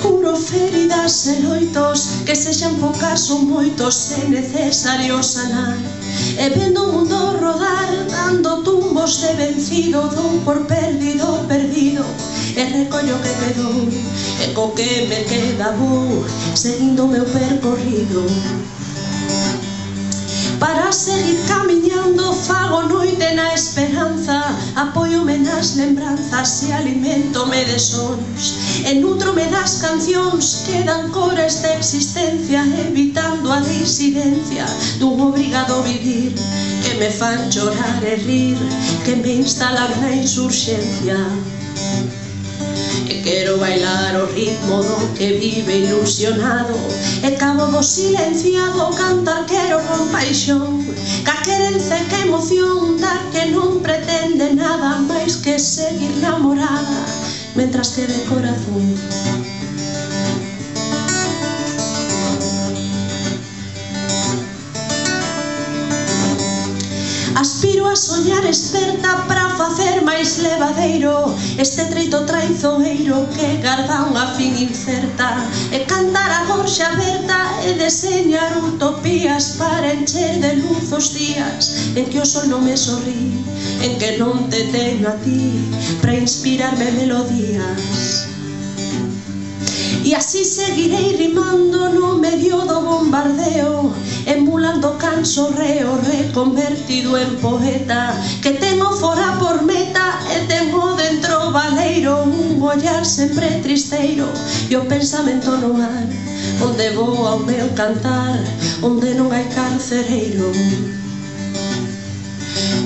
curo feridas e loitos, que sexan poucas ou moitos, é necesario sanar. E vendo o mundo rodar, dando tumbos de vencido, dou por perdido, perdido, e recollo que quedou, e co que me queda vou seguindo o meu percorrido. Para seguir camiñando fago noite na esperanza, apoio-me nas lembranzas e alimento-me de sons, e nutro-me das cancións que dan cor a esta existencia, evitando a disidencia dun obrigado vivir, que me fan chorar e rir, que me instalan na insurxencia. E quero bailar o ritmo do que vive ilusionado, e cabo do silenciado cantar quero con paixón, ca querenza e que emoción da que non pretende nada máis que seguir namorada mentras que de corazón. Aspiro a soñar experta para facer máis levadeiro este treito traizoeiro que garda unha fin incerta, e cantar a gorxa aberta e deseñar utopías para encher de luz os días en que o sol non me sorrí, en que non te teño a ti para inspirarme melodías. E así seguirei rimando no medio do bombardeo, emulando canso reo reconvertido en poeta, que tengo fora por meta e tengo dentro baleiro un ollar sempre tristeiro e o pensamento no ar, onde vou ao meu cantar, onde non hai carcereiro.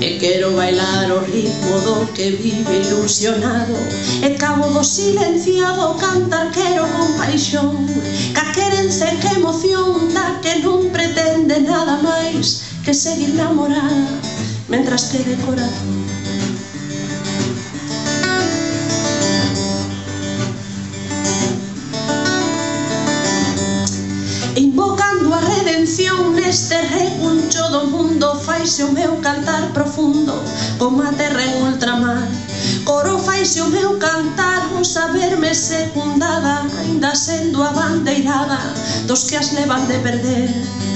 E quero bailar o ritmo do que vive ilusionado, e cabo do silenciado cantar quero con paixón, ca querenza e que emoción da que non pretende nada máis que seguir namorada mentras que de corazón. Invocando a redención neste recuncho do mundo, faise o meu cantar profundo como a terra en ultramar. Coro faise o meu cantar o saberme secundada, ainda sendo abandeirada dos que as levan de perder,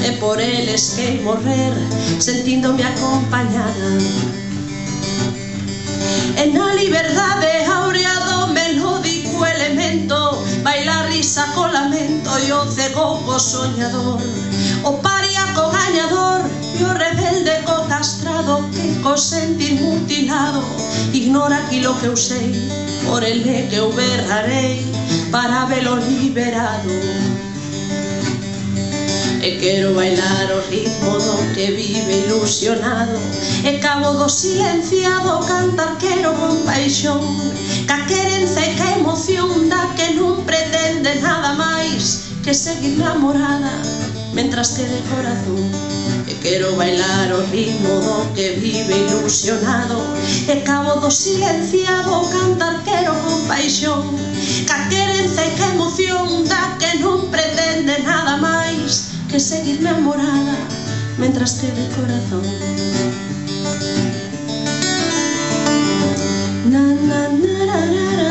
e por eles que morrer sentíndome acompañada. E na liberdade áurea do melódico elemento baila a risa co lamento e o cego co soñador, o paria co gañador e o rebelde co castrado, que co sentir mutilado ignora aquilo que eu sei, por ele que eu berrarei para velo liberado. E quero bailar o ritmo do que vive ilusionado, e cabo do silenciado cantar quero con paixón, ca querenza e que emoción da que non pretende nada máis que seguir namorada mentras que de corazón. E quero bailar o ritmo do que vive ilusionado, e cabo do silenciado cantar quero con paixón, ca querenza e que emoción da que non pretende nada máis que seguir namorada mentras que de corazón. Na na na na na.